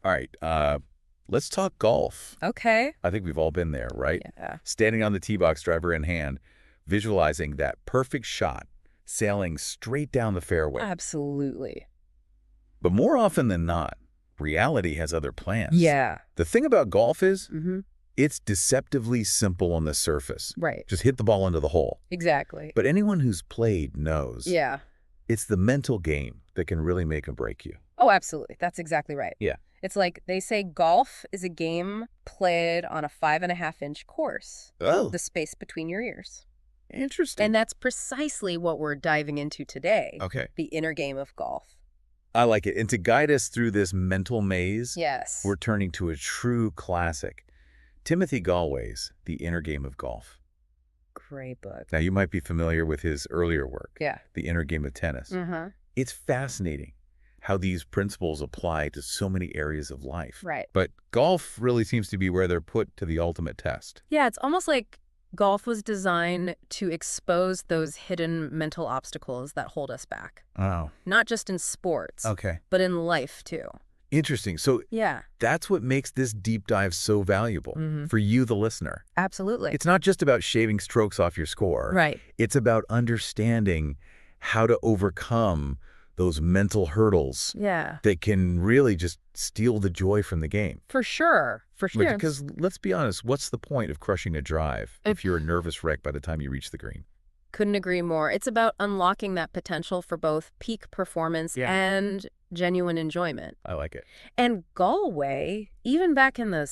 All right, let's talk golf. Okay. I think we've all been there, right? Yeah. Standing on the tee box, driver in hand, visualizing that perfect shot, sailing straight down the fairway. Absolutely. But more often than not, reality has other plans. Yeah. The thing about golf is, Mm-hmm. it's deceptively simple on the surface. Right. Just hit the ball into the hole. Exactly. But anyone who's played knows Yeah. it's the mental game that can really make or break you. Oh, absolutely. That's exactly right. Yeah. It's like they say golf is a game played on a 5.5-inch course, Oh, the space between your ears. interesting. And that's precisely what we're diving into today, Okay. the inner game of golf. I like it. And to guide us through this mental maze, Yes. we're turning to a true classic, Timothy Galway's The Inner Game of Golf. Great book. Now, you might be familiar with his earlier work, Yeah. The Inner Game of Tennis. Mm-hmm. It's fascinating how these principles apply to so many areas of life. Right. But golf really seems to be where they're put to the ultimate test. Yeah, it's almost like golf was designed to expose those hidden mental obstacles that hold us back. Oh, Not just in sports, okay. but in life, too. Interesting. So Yeah, that's what makes this deep dive so valuable for you, the listener. absolutely. It's not just about shaving strokes off your score. Right. It's about understanding how to overcome those mental hurdles Yeah, that can really just steal the joy from the game. for sure. For sure. Because let's be honest, what's the point of crushing a drive if you're a nervous wreck by the time you reach the green? Couldn't agree more. It's about unlocking that potential for both peak performance and genuine enjoyment. I like it. And Galway, even back in the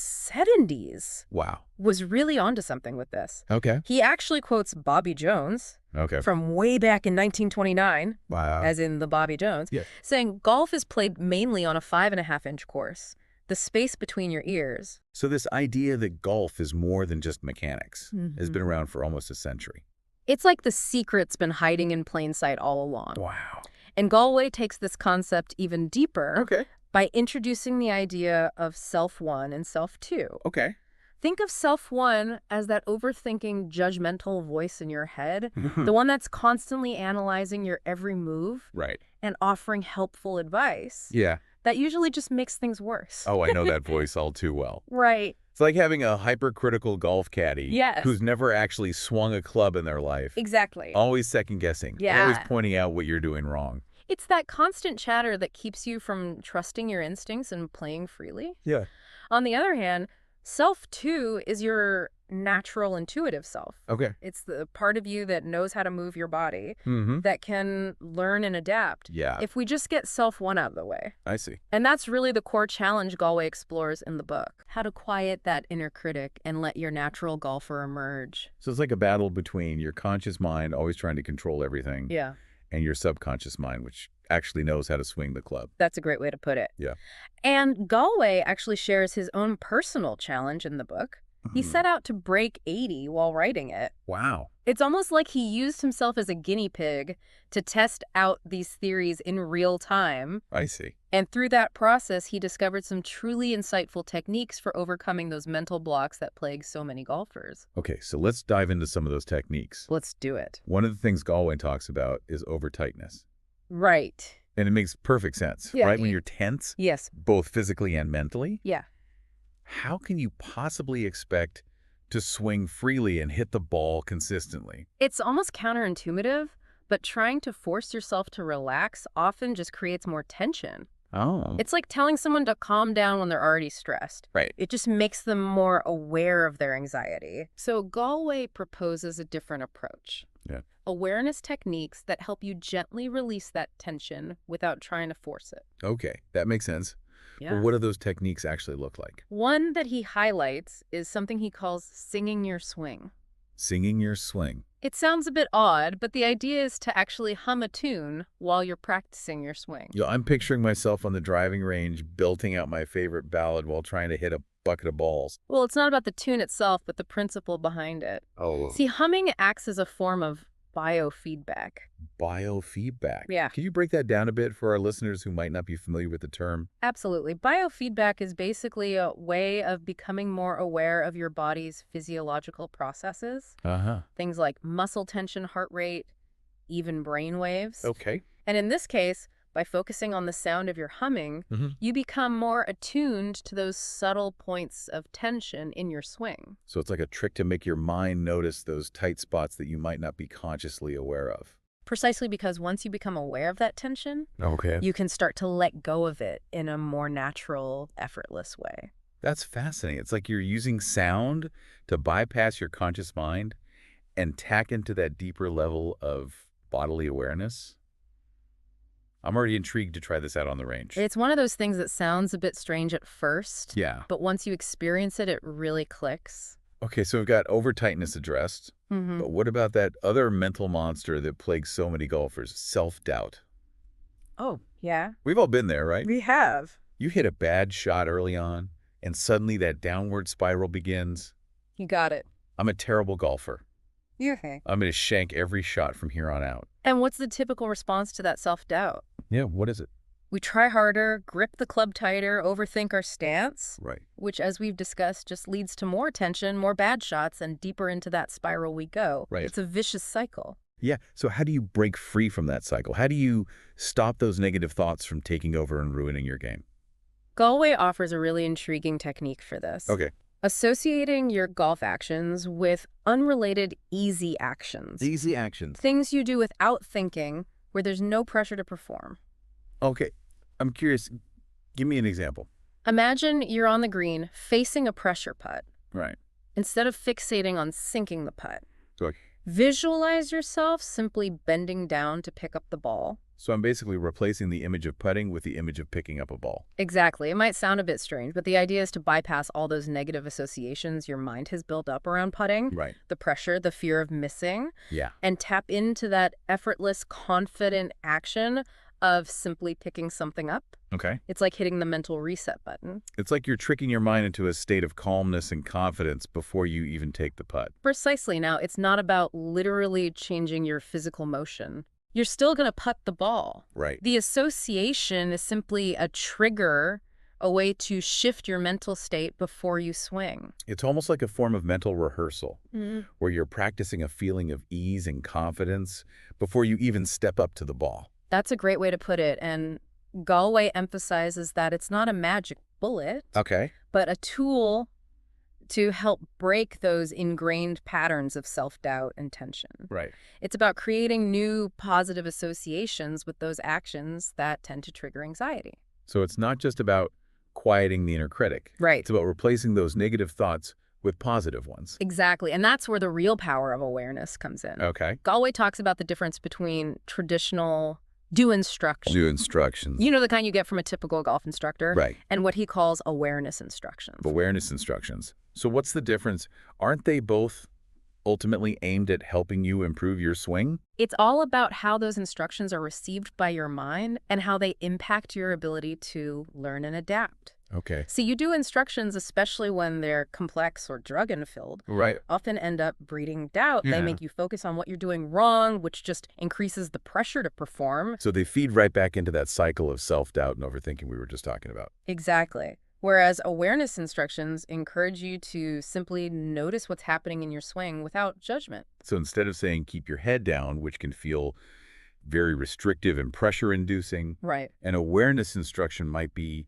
70s, Wow. was really onto something with this. Okay. He actually quotes Bobby Jones Okay. from way back in 1929, Wow. as in the Bobby Jones, Yeah. saying golf is played mainly on a 5.5-inch course, the space between your ears. So this idea that golf is more than just mechanics has been around for almost a century. It's like the secret's been hiding in plain sight all along. Wow. And Galway takes this concept even deeper Okay. by introducing the idea of self-one and self-two. Okay. Think of self-one as that overthinking, judgmental voice in your head, the one that's constantly analyzing your every move Right. and offering helpful advice. Yeah. That usually just makes things worse. Oh, I know that voice all too well. Right. It's like having a hypercritical golf caddy Yes. who's never actually swung a club in their life. Exactly. Always second-guessing. Yeah. Always pointing out what you're doing wrong. It's that constant chatter that keeps you from trusting your instincts and playing freely. Yeah. On the other hand, self-two is your natural intuitive self. Okay. It's the part of you that knows how to move your body, Mm-hmm. that can learn and adapt. Yeah, If we just get self-one out of the way. I see. And that's really the core challenge Galway explores in the book. How to quiet that inner critic and let your natural golfer emerge. So it's like a battle between your conscious mind, always trying to control everything, Yeah, and your subconscious mind, which actually knows how to swing the club. that's a great way to put it. Yeah. And Galway actually shares his own personal challenge in the book. He set out to break 80 while writing it. Wow. It's almost like he used himself as a guinea pig to test out these theories in real time. I see. And through that process, he discovered some truly insightful techniques for overcoming those mental blocks that plague so many golfers. Okay, so let's dive into some of those techniques. Let's do it. One of the things Galway talks about is over-tightness. Right. And it makes perfect sense, Yeah. right? When you're tense, Yes. both physically and mentally, Yeah. how can you possibly expect to swing freely and hit the ball consistently? It's almost counterintuitive, but trying to force yourself to relax often just creates more tension. Oh. It's like telling someone to calm down when they're already stressed. Right. It just makes them more aware of their anxiety. So Galway proposes a different approach. Yeah. Awareness techniques that help you gently release that tension without trying to force it. Okay, that makes sense. Yeah. But what do those techniques actually look like? One that he highlights is something he calls singing your swing. Singing your swing. It sounds a bit odd, but the idea is to actually hum a tune while you're practicing your swing. You know, I'm picturing myself on the driving range belting out my favorite ballad while trying to hit a bucket of balls. Well, it's not about the tune itself, but the principle behind it. Oh. See, humming acts as a form of biofeedback. Biofeedback. Yeah. Can you break that down a bit for our listeners who might not be familiar with the term? Absolutely. Biofeedback is basically a way of becoming more aware of your body's physiological processes. Uh-huh. Things like muscle tension, heart rate, even brain waves. Okay. And in this case, By focusing on the sound of your humming, Hmm. you become more attuned to those subtle points of tension in your swing. So it's like a trick to make your mind notice those tight spots that you might not be consciously aware of. Precisely because once you become aware of that tension, Okay. you can start to let go of it in a more natural, effortless way. That's fascinating. It's like you're using sound to bypass your conscious mind and tack into that deeper level of bodily awareness. I'm already intrigued to try this out on the range. It's one of those things that sounds a bit strange at first, Yeah. but once you experience it, it really clicks. Okay, so we've got over-tightness addressed, but what about that other mental monster that plagues so many golfers, self-doubt? Oh, yeah. We've all been there, right? We have. You hit a bad shot early on, and suddenly that downward spiral begins. You got it. I'm a terrible golfer. Okay. I'm going to shank every shot from here on out. And what's the typical response to that self-doubt? Yeah, what is it? We try harder, grip the club tighter, overthink our stance, Right. which, as we've discussed, just leads to more tension, more bad shots, and deeper into that spiral we go. Right. It's a vicious cycle. Yeah, so how do you break free from that cycle? How do you stop those negative thoughts from taking over and ruining your game? Galway offers a really intriguing technique for this. Okay. Associating your golf actions with unrelated easy actions. Easy actions. Things you do without thinking, where there's no pressure to perform. Okay, I'm curious. Give me an example. Imagine you're on the green facing a pressure putt. Right. Instead of fixating on sinking the putt, So, visualize yourself simply bending down to pick up the ball. so I'm basically replacing the image of putting with the image of picking up a ball. Exactly. It might sound a bit strange, but the idea is to bypass all those negative associations your mind has built up around putting, Right. the pressure, the fear of missing, Yeah. and tap into that effortless, confident action of simply picking something up. Okay. It's like hitting the mental reset button. It's like you're tricking your mind into a state of calmness and confidence before you even take the putt. Precisely. Now, it's not about literally changing your physical motion. You're still going to putt the ball. Right. The association is simply a trigger, a way to shift your mental state before you swing. It's almost like a form of mental rehearsal Mm. where you're practicing a feeling of ease and confidence before you even step up to the ball. That's a great way to put it. And Galway emphasizes that it's not a magic bullet, Okay. but a tool to help break those ingrained patterns of self-doubt and tension. Right. It's about creating new positive associations with those actions that tend to trigger anxiety. So it's not just about quieting the inner critic. Right. It's about replacing those negative thoughts with positive ones. Exactly. And that's where the real power of awareness comes in. Okay. Galway talks about the difference between traditional do instruction, New instructions. you know, the kind you get from a typical golf instructor, Right. and what he calls awareness instructions. Awareness instructions. So what's the difference? Aren't they both ultimately aimed at helping you improve your swing? It's all about how those instructions are received by your mind and how they impact your ability to learn and adapt. Okay. See, you do instructions, especially when they're complex or jargon-filled, Right. often end up breeding doubt. Yeah. They make you focus on what you're doing wrong, which just increases the pressure to perform. So they feed right back into that cycle of self-doubt and overthinking we were just talking about. Exactly. Whereas awareness instructions encourage you to simply notice what's happening in your swing without judgment. So instead of saying keep your head down, which can feel very restrictive and pressure-inducing, Right. an awareness instruction might be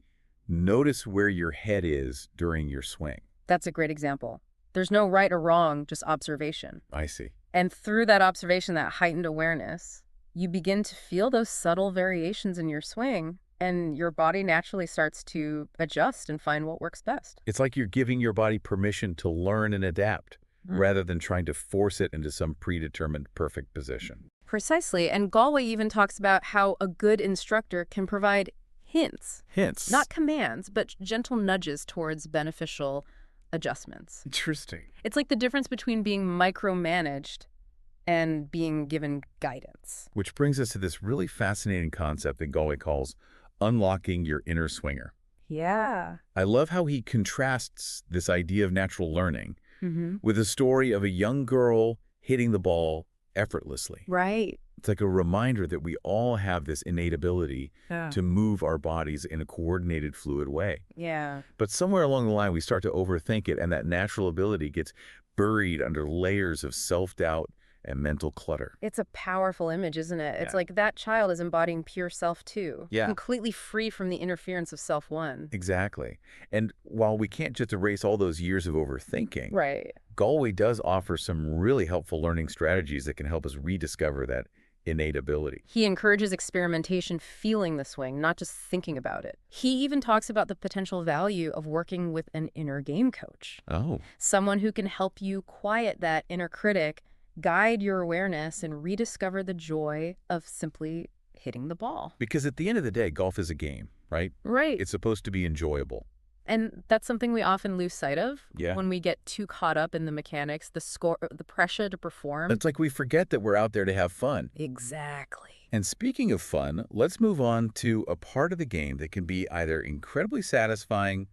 notice where your head is during your swing. That's a great example. There's no right or wrong, just observation. I see. And through that observation, that heightened awareness, you begin to feel those subtle variations in your swing, and your body naturally starts to adjust and find what works best. It's like you're giving your body permission to learn and adapt rather than trying to force it into some predetermined perfect position. Precisely. And Galway even talks about how a good instructor can provide hints, Hints. not commands, but gentle nudges towards beneficial adjustments. Interesting. It's like the difference between being micromanaged and being given guidance. Which brings us to this really fascinating concept that Galway calls unlocking your inner swinger. Yeah. I love how he contrasts this idea of natural learning Mm-hmm. with a story of a young girl hitting the ball effortlessly. Right. It's like a reminder that we all have this innate ability to move our bodies in a coordinated, fluid way. Yeah. But somewhere along the line, we start to overthink it, and that natural ability gets buried under layers of self-doubt and mental clutter. It's a powerful image, isn't it? It's Yeah. like that child is embodying pure self too, Yeah. completely free from the interference of self one. Exactly. And while we can't just erase all those years of overthinking, Right. Galway does offer some really helpful learning strategies that can help us rediscover that innate ability. He encourages experimentation, feeling the swing, not just thinking about it. He even talks about the potential value of working with an inner game coach, Oh. someone who can help you quiet that inner critic, guide your awareness, and rediscover the joy of simply hitting the ball. Because at the end of the day, golf is a game, right? Right. It's supposed to be enjoyable. And that's something we often lose sight of Yeah. when we get too caught up in the mechanics, the score, the pressure to perform. It's like we forget that we're out there to have fun. Exactly. And speaking of fun, let's move on to a part of the game that can be either incredibly satisfying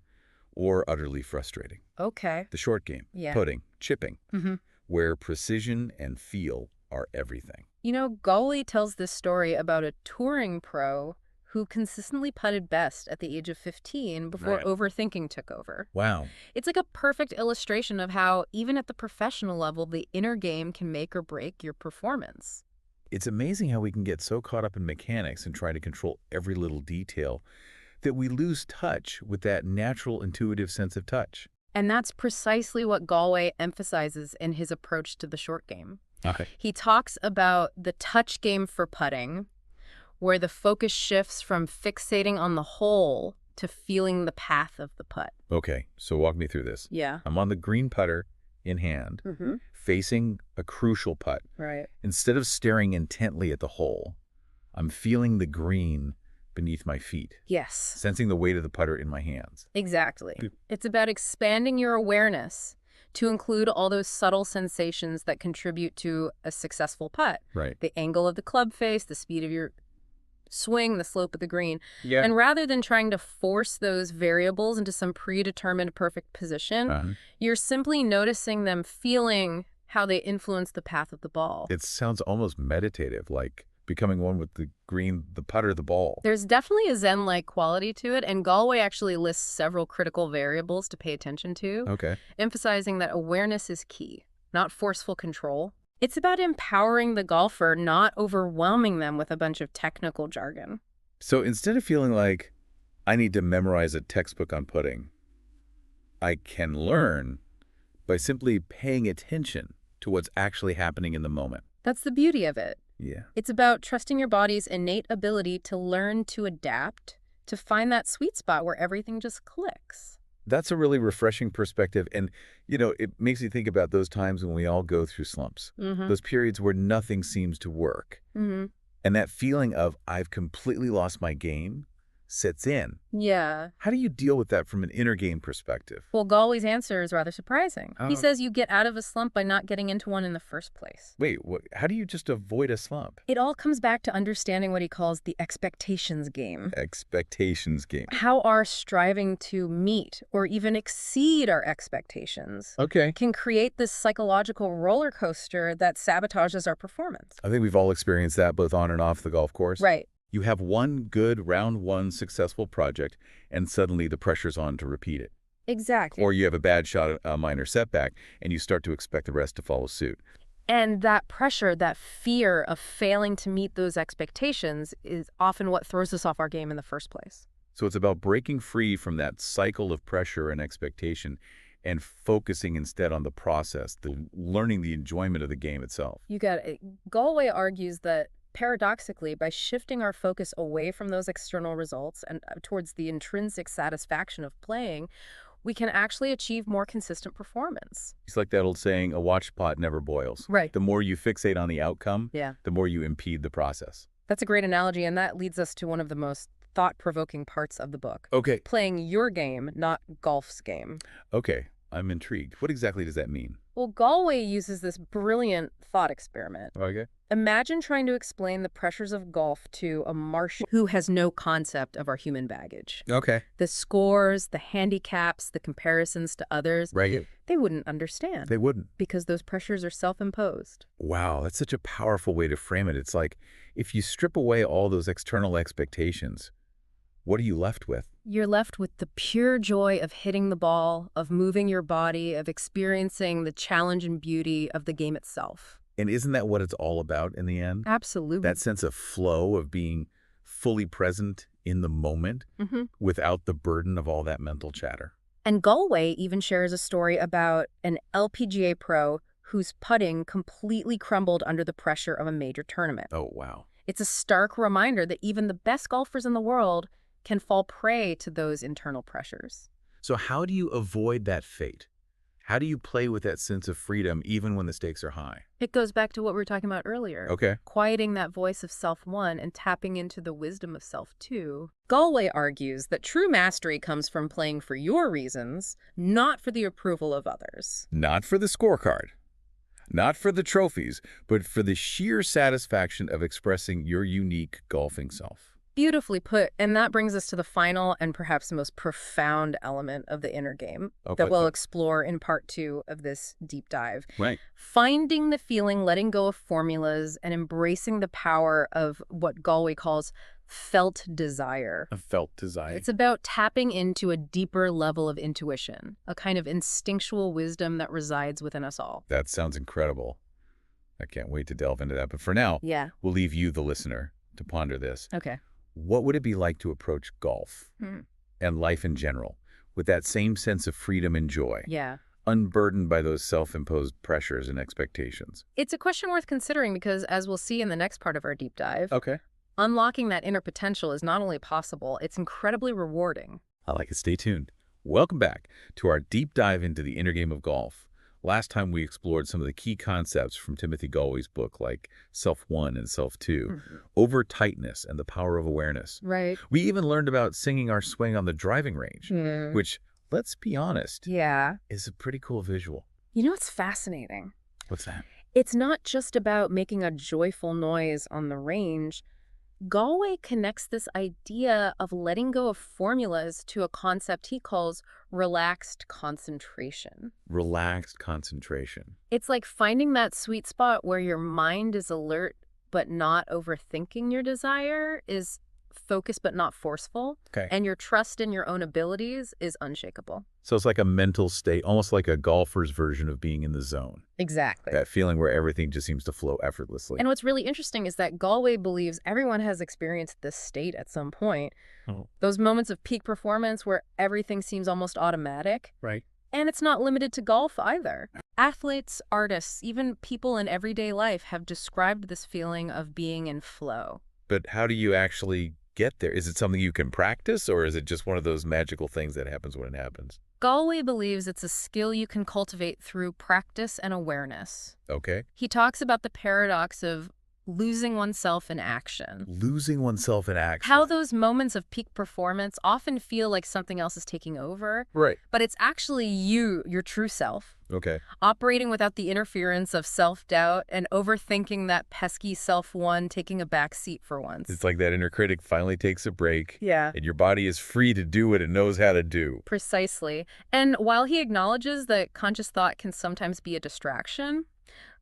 or utterly frustrating. Okay. The short game, Yeah. putting, chipping, Mm-hmm. where precision and feel are everything. You know, Gawley tells this story about a touring pro who consistently putted best at the age of 15 before Right. overthinking took over. Wow. It's like a perfect illustration of how, even at the professional level, the inner game can make or break your performance. It's amazing how we can get so caught up in mechanics and try to control every little detail that we lose touch with that natural, intuitive sense of touch. And that's precisely what Galway emphasizes in his approach to the short game. Okay. He talks about the touch game for putting, where the focus shifts from fixating on the hole to feeling the path of the putt. Okay, so walk me through this. Yeah. I'm on the green putter in hand, Mm-hmm. facing a crucial putt. Right. Instead of staring intently at the hole, I'm feeling the green beneath my feet, Yes. sensing the weight of the putter in my hands. Exactly. Good. It's about expanding your awareness to include all those subtle sensations that contribute to a successful putt. Right. The angle of the club face, the speed of your swing, the slope of the green. Yeah. And rather than trying to force those variables into some predetermined perfect position, you're simply noticing them, feeling how they influence the path of the ball. It sounds almost meditative, like becoming one with the green, the putter, the ball. There's definitely a Zen-like quality to it, and Galway actually lists several critical variables to pay attention to, Okay. emphasizing that awareness is key, not forceful control. It's about empowering the golfer, not overwhelming them with a bunch of technical jargon. So instead of feeling like I need to memorize a textbook on putting, I can learn by simply paying attention to what's actually happening in the moment. That's the beauty of it. Yeah. It's about trusting your body's innate ability to learn to adapt, to find that sweet spot where everything just clicks. That's a really refreshing perspective. And, it makes me think about those times when we all go through slumps, Mm-hmm. those periods where nothing seems to work. Mm-hmm. And that feeling of I've completely lost my game sets in. Yeah. How do you deal with that from an inner game perspective? Well, Galway's answer is rather surprising. He Oh. says you get out of a slump by not getting into one in the first place. Wait, how do you just avoid a slump? It all comes back to understanding what he calls the expectations game. Expectations game. How our striving to meet or even exceed our expectations Okay. can create this psychological roller coaster that sabotages our performance. I think we've all experienced that both on and off the golf course. Right. You have one good round one successful project, and suddenly the pressure's on to repeat it. Exactly. Or you have a bad shot, a minor setback, and you start to expect the rest to follow suit. And that pressure, that fear of failing to meet those expectations is often what throws us off our game in the first place. So it's about breaking free from that cycle of pressure and expectation and focusing instead on the process, the learning the enjoyment of the game itself. You got it. Galway argues that paradoxically, by shifting our focus away from those external results and towards the intrinsic satisfaction of playing, we can actually achieve more consistent performance. It's like that old saying, a watched pot never boils. Right. The more you fixate on the outcome, Yeah. the more you impede the process. That's a great analogy, and that leads us to one of the most thought-provoking parts of the book. Okay. Playing your game, not golf's game. Okay. I'm intrigued. What exactly does that mean? Well, Galway uses this brilliant thought experiment. Okay. Imagine trying to explain the pressures of golf to a Martian who has no concept of our human baggage. Okay. The scores, the handicaps, the comparisons to others, Right. they wouldn't understand They wouldn't. because those pressures are self-imposed. Wow, that's such a powerful way to frame it. It's like if you strip away all those external expectations, what are you left with? You're left with the pure joy of hitting the ball, of moving your body, of experiencing the challenge and beauty of the game itself. And isn't that what it's all about in the end? Absolutely. That sense of flow, of being fully present in the moment Hmm. without the burden of all that mental chatter. And Galway even shares a story about an LPGA pro whose putting completely crumbled under the pressure of a major tournament. Oh, wow. It's a stark reminder that even the best golfers in the world can fall prey to those internal pressures. So how do you avoid that fate? How do you play with that sense of freedom even when the stakes are high? It goes back to what we were talking about earlier. Okay. Quieting that voice of self one and tapping into the wisdom of self two. Galway argues that true mastery comes from playing for your reasons, not for the approval of others. Not for the scorecard, not for the trophies, but for the sheer satisfaction of expressing your unique golfing self. Beautifully put, and that brings us to the final and perhaps the most profound element of the inner game Okay. that we'll explore in part 2 of this deep dive. Right. Finding the feeling, letting go of formulas, and embracing the power of what Galway calls felt desire. A felt desire. It's about tapping into a deeper level of intuition, a kind of instinctual wisdom that resides within us all. That sounds incredible. I can't wait to delve into that. But for now, Yeah. we'll leave you, the listener, to ponder this. Okay. What would it be like to approach golf and life in general with that same sense of freedom and joy, Yeah. unburdened by those self-imposed pressures and expectations? It's a question worth considering because, as we'll see in the next part of our deep dive, Okay. unlocking that inner potential is not only possible, it's incredibly rewarding. I like it. Stay tuned. Welcome back to our deep dive into the inner game of golf. Last time we explored some of the key concepts from Timothy Galway's book, like Self-1 and Self-2, over-tightness and the power of awareness. Right. We even learned about singing our swing on the driving range, which, let's be honest, Yeah. is a pretty cool visual. You know what's fascinating? What's that? It's not just about making a joyful noise on the range. Galway connects this idea of letting go of formulas to a concept he calls relaxed concentration. Relaxed concentration. It's like finding that sweet spot where your mind is alert but not overthinking your desire, is focused but not forceful, Okay. and your trust in your own abilities is unshakable. So it's like a mental state, almost like a golfer's version of being in the zone. Exactly. That feeling where everything just seems to flow effortlessly. And what's really interesting is that Galway believes everyone has experienced this state at some point. Oh. Those moments of peak performance where everything seems almost automatic. Right. And it's not limited to golf either. Athletes, artists, even people in everyday life have described this feeling of being in flow. But how do you actually get there? Is it something you can practice, or is it just one of those magical things that happens when it happens? Galway believes it's a skill you can cultivate through practice and awareness. Okay. He talks about the paradox of losing oneself in action. Losing oneself in action. How those moments of peak performance often feel like something else is taking over, Right. but it's actually you, your true self, Okay. operating without the interference of self-doubt and overthinking that pesky self-one taking a back seat for once. It's like that inner critic finally takes a break. Yeah. And your body is free to do what it knows how to do. Precisely. And while he acknowledges that conscious thought can sometimes be a distraction,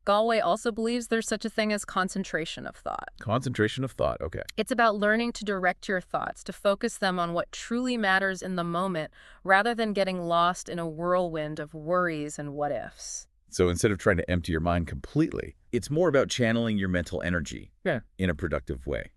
Galway also believes there's such a thing as concentration of thought. Concentration of thought. Okay. It's about learning to direct your thoughts, to focus them on what truly matters in the moment, rather than getting lost in a whirlwind of worries and what-ifs. So instead of trying to empty your mind completely, it's more about channeling your mental energy in a productive way.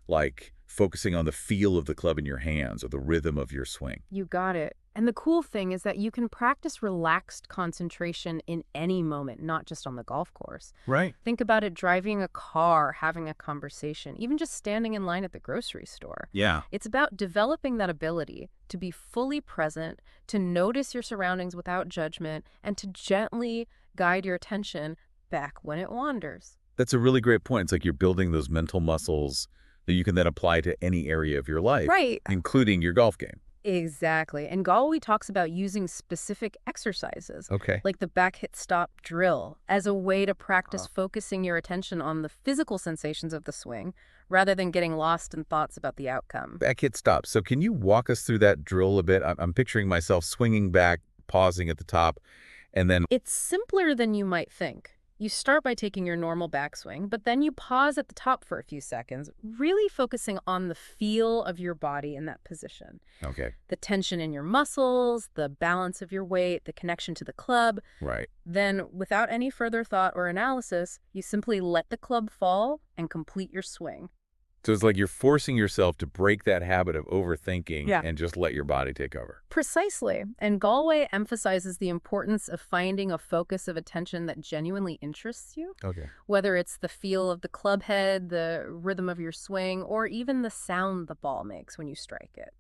Like focusing on the feel of the club in your hands or the rhythm of your swing. You got it. And the cool thing is that you can practice relaxed concentration in any moment, not just on the golf course. Right. Think about it driving a car, having a conversation, even just standing in line at the grocery store. Yeah. It's about developing that ability to be fully present, to notice your surroundings without judgment, and to gently guide your attention back when it wanders. That's a really great point. It's like you're building those mental muscles that you can then apply to any area of your life, Right. including your golf game. Exactly. And Galway talks about using specific exercises, Okay. like the back hit stop drill, as a way to practice focusing your attention on the physical sensations of the swing, rather than getting lost in thoughts about the outcome. Back hit stop. So can you walk us through that drill a bit? I'm picturing myself swinging back, pausing at the top, and then, It's simpler than you might think. You start by taking your normal backswing, but then you pause at the top for a few seconds, really focusing on the feel of your body in that position. Okay. The tension in your muscles, the balance of your weight, the connection to the club. Right. Then, without any further thought or analysis, you simply let the club fall and complete your swing. So it's like you're forcing yourself to break that habit of overthinking Yeah. and just let your body take over. Precisely. And Galway emphasizes the importance of finding a focus of attention that genuinely interests you, Okay. whether it's the feel of the club head, the rhythm of your swing, or even the sound the ball makes when you strike it.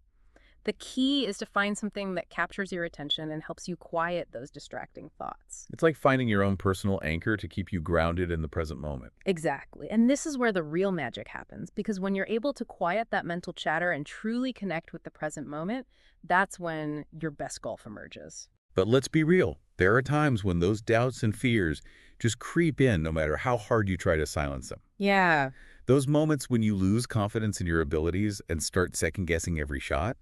The key is to find something that captures your attention and helps you quiet those distracting thoughts. It's like finding your own personal anchor to keep you grounded in the present moment. Exactly. And this is where the real magic happens, because when you're able to quiet that mental chatter and truly connect with the present moment, that's when your best golf emerges. But let's be real. There are times when those doubts and fears just creep in no matter how hard you try to silence them. Yeah. Those moments when you lose confidence in your abilities and start second-guessing every shot,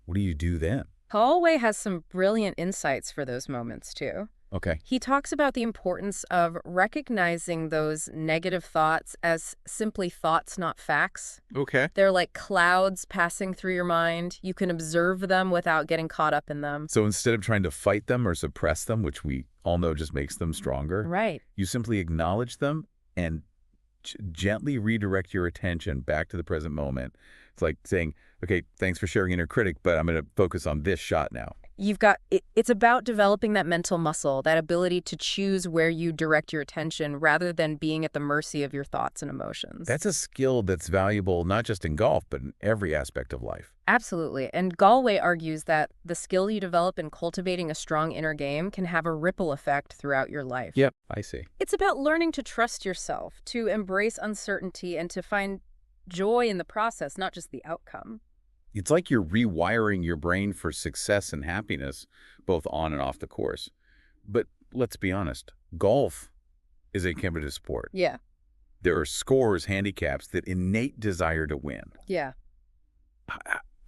what do you do then? Holloway has some brilliant insights for those moments, too. Okay. He talks about the importance of recognizing those negative thoughts as simply thoughts, not facts. Okay. They're like clouds passing through your mind. You can observe them without getting caught up in them. So instead of trying to fight them or suppress them, which we all know just makes them stronger, Right. you simply acknowledge them and gently redirect your attention back to the present moment. It's like saying, okay, thanks for sharing inner critic, but I'm going to focus on this shot now. It's about developing that mental muscle, that ability to choose where you direct your attention rather than being at the mercy of your thoughts and emotions. That's a skill that's valuable not just in golf, but in every aspect of life. Absolutely. And Galway argues that the skill you develop in cultivating a strong inner game can have a ripple effect throughout your life. Yep, I see. It's about learning to trust yourself, to embrace uncertainty, and to find joy in the process, not just the outcome. It's like you're rewiring your brain for success and happiness, both on and off the course. But let's be honest, golf is a competitive sport. Yeah. There are scores, handicaps, that innate desire to win. Yeah.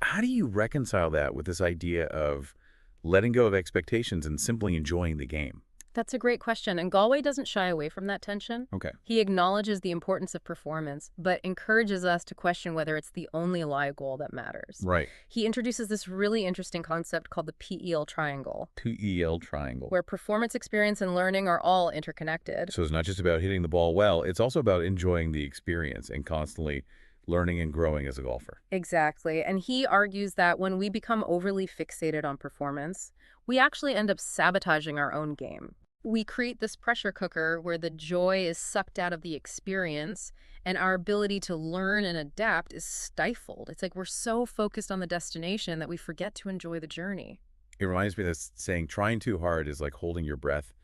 How do you reconcile that with this idea of letting go of expectations and simply enjoying the game? That's a great question, and Galway doesn't shy away from that tension. Okay. He acknowledges the importance of performance, but encourages us to question whether it's the only live goal that matters. Right. He introduces this really interesting concept called the PEL triangle, 2EL triangle. where performance, experience, and learning are all interconnected. So it's not just about hitting the ball well, it's also about enjoying the experience and constantly learning and growing as a golfer. Exactly, and he argues that when we become overly fixated on performance, we actually end up sabotaging our own game. We create this pressure cooker where the joy is sucked out of the experience and our ability to learn and adapt is stifled. It's like we're so focused on the destination that we forget to enjoy the journey. It reminds me of this saying, trying too hard is like holding your breath.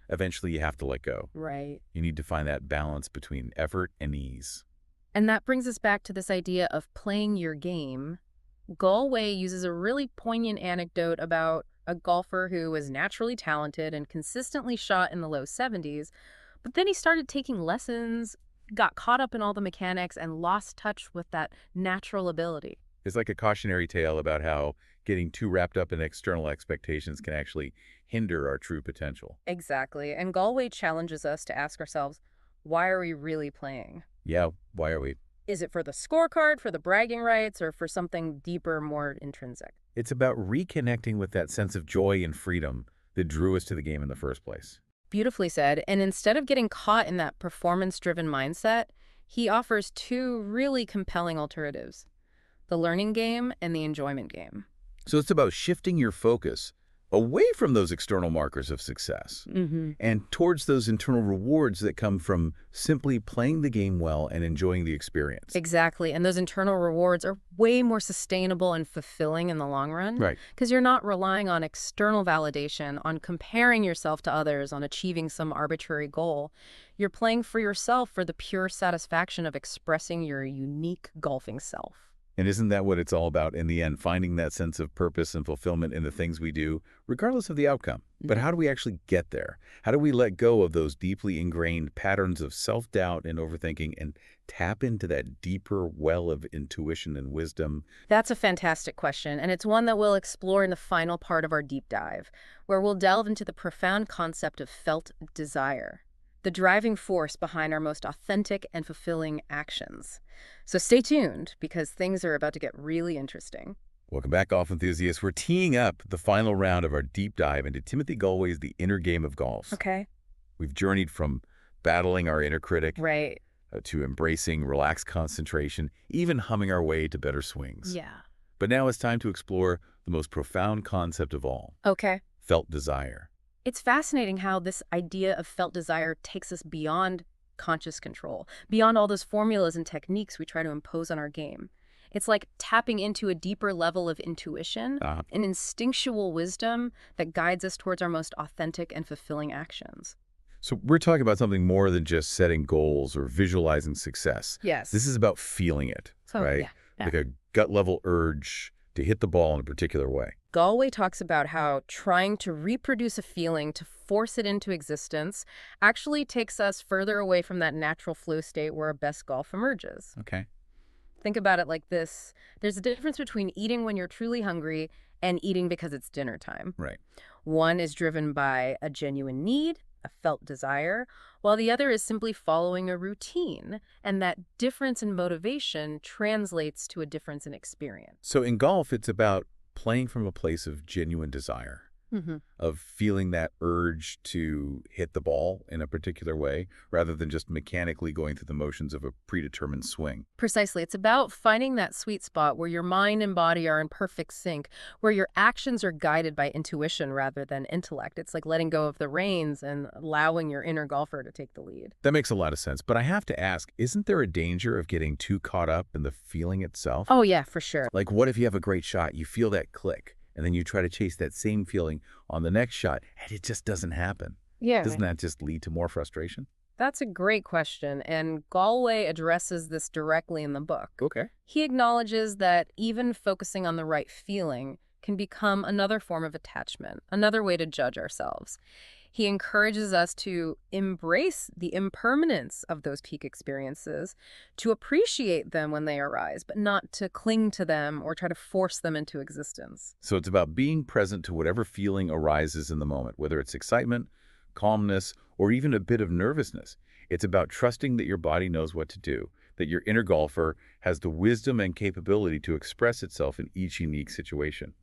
Eventually you have to let go. Right. You need to find that balance between effort and ease. And that brings us back to this idea of playing your game. Galway uses a really poignant anecdote about a golfer who was naturally talented and consistently shot in the low 70s, but then he started taking lessons, got caught up in all the mechanics, and lost touch with that natural ability. It's like a cautionary tale about how getting too wrapped up in external expectations can actually hinder our true potential. Exactly. And Galway challenges us to ask ourselves, why are we really playing? Yeah, why are we? Is it for the scorecard, for the bragging rights, or for something deeper, more intrinsic? It's about reconnecting with that sense of joy and freedom that drew us to the game in the first place. Beautifully said. And instead of getting caught in that performance-driven mindset, he offers two really compelling alternatives: the learning game and the enjoyment game. So it's about shifting your focus away from those external markers of success and towards those internal rewards that come from simply playing the game well and enjoying the experience. Exactly. And those internal rewards are way more sustainable and fulfilling in the long run. Right. Because you're not relying on external validation, on comparing yourself to others, on achieving some arbitrary goal. You're playing for yourself for the pure satisfaction of expressing your unique golfing self. And isn't that what it's all about in the end, finding that sense of purpose and fulfillment in the things we do, regardless of the outcome? But how do we actually get there? How do we let go of those deeply ingrained patterns of self-doubt and overthinking and tap into that deeper well of intuition and wisdom? That's a fantastic question, and it's one that we'll explore in the final part of our deep dive, where we'll delve into the profound concept of felt desire. the driving force behind our most authentic and fulfilling actions. So stay tuned because things are about to get really interesting. Welcome back, golf enthusiasts. We're teeing up the final round of our deep dive into Timothy Galway's The Inner Game of Golf. Okay. We've journeyed from battling our inner critic Right. to embracing relaxed concentration, even humming our way to better swings. Yeah. But now it's time to explore the most profound concept of all, Okay. felt desire. It's fascinating how this idea of felt desire takes us beyond conscious control, beyond all those formulas and techniques we try to impose on our game. It's like tapping into a deeper level of intuition, Uh, an instinctual wisdom that guides us towards our most authentic and fulfilling actions. so we're talking about something more than just setting goals or visualizing success. Yes. This is about feeling it, So, right? yeah. Like a gut-level urge to hit the ball in a particular way. Galway talks about how trying to reproduce a feeling to force it into existence actually takes us further away from that natural flow state where our best golf emerges. Okay. Think about it like this. There's a difference between eating when you're truly hungry and eating because it's dinner time. Right. One is driven by a genuine need, a felt desire, while the other is simply following a routine. And that difference in motivation translates to a difference in experience. So in golf, it's about playing from a place of genuine desire, Mm-hmm. of feeling that urge to hit the ball in a particular way, rather than just mechanically going through the motions of a predetermined swing. Precisely. It's about finding that sweet spot where your mind and body are in perfect sync, where your actions are guided by intuition rather than intellect. It's like letting go of the reins and allowing your inner golfer to take the lead. That makes a lot of sense, but I have to ask, isn't there a danger of getting too caught up in the feeling itself? Oh, yeah, for sure. Like, what if you have a great shot, you feel that click, and then you try to chase that same feeling on the next shot, and it just doesn't happen? Yeah. Doesn't that just lead to more frustration? That's a great question, and Galway addresses this directly in the book. Okay. He acknowledges that even focusing on the right feeling can become another form of attachment, another way to judge ourselves. He encourages us to embrace the impermanence of those peak experiences, to appreciate them when they arise, but not to cling to them or try to force them into existence. So it's about being present to whatever feeling arises in the moment, whether it's excitement, calmness, or even a bit of nervousness. It's about trusting that your body knows what to do, that your inner golfer has the wisdom and capability to express itself in each unique situation.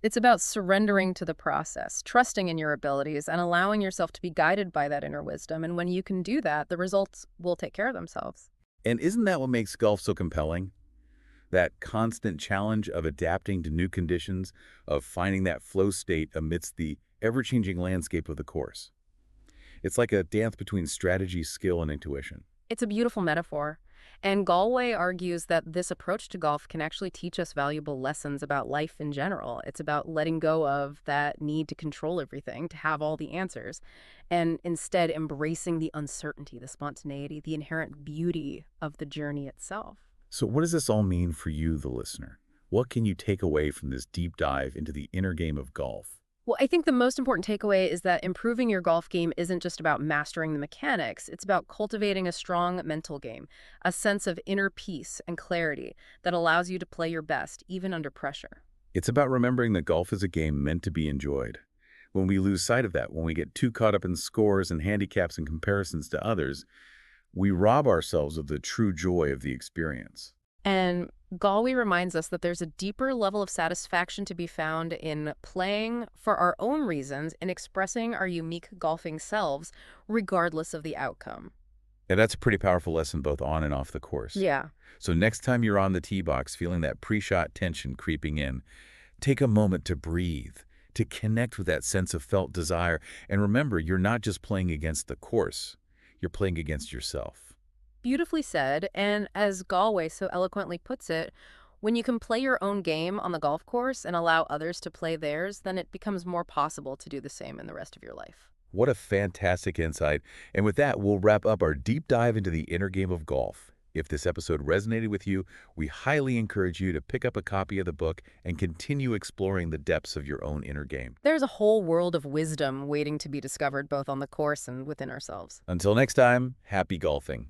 It's about surrendering to the process, trusting in your abilities, and allowing yourself to be guided by that inner wisdom. And when you can do that, the results will take care of themselves. And isn't that what makes golf so compelling? That constant challenge of adapting to new conditions, of finding that flow state amidst the ever-changing landscape of the course. It's like a dance between strategy, skill, and intuition. It's a beautiful metaphor. And Galway argues that this approach to golf can actually teach us valuable lessons about life in general. It's about letting go of that need to control everything, to have all the answers, and instead embracing the uncertainty, the spontaneity, the inherent beauty of the journey itself. So what does this all mean for you, the listener? What can you take away from this deep dive into the inner game of golf? Well, I think the most important takeaway is that improving your golf game isn't just about mastering the mechanics. It's about cultivating a strong mental game, a sense of inner peace and clarity that allows you to play your best, even under pressure. It's about remembering that golf is a game meant to be enjoyed. When we lose sight of that, when we get too caught up in scores and handicaps and comparisons to others, we rob ourselves of the true joy of the experience. And Galway reminds us that there's a deeper level of satisfaction to be found in playing for our own reasons and expressing our unique golfing selves, regardless of the outcome. And that's a pretty powerful lesson both on and off the course. Yeah. So next time you're on the tee box feeling that pre-shot tension creeping in, take a moment to breathe, to connect with that sense of felt desire. And remember, you're not just playing against the course, you're playing against yourself. Beautifully said, and as Galway so eloquently puts it, when you can play your own game on the golf course and allow others to play theirs, then it becomes more possible to do the same in the rest of your life. What a fantastic insight. And with that, we'll wrap up our deep dive into the inner game of golf. If this episode resonated with you, we highly encourage you to pick up a copy of the book and continue exploring the depths of your own inner game. There's a whole world of wisdom waiting to be discovered both on the course and within ourselves. Until next time, happy golfing.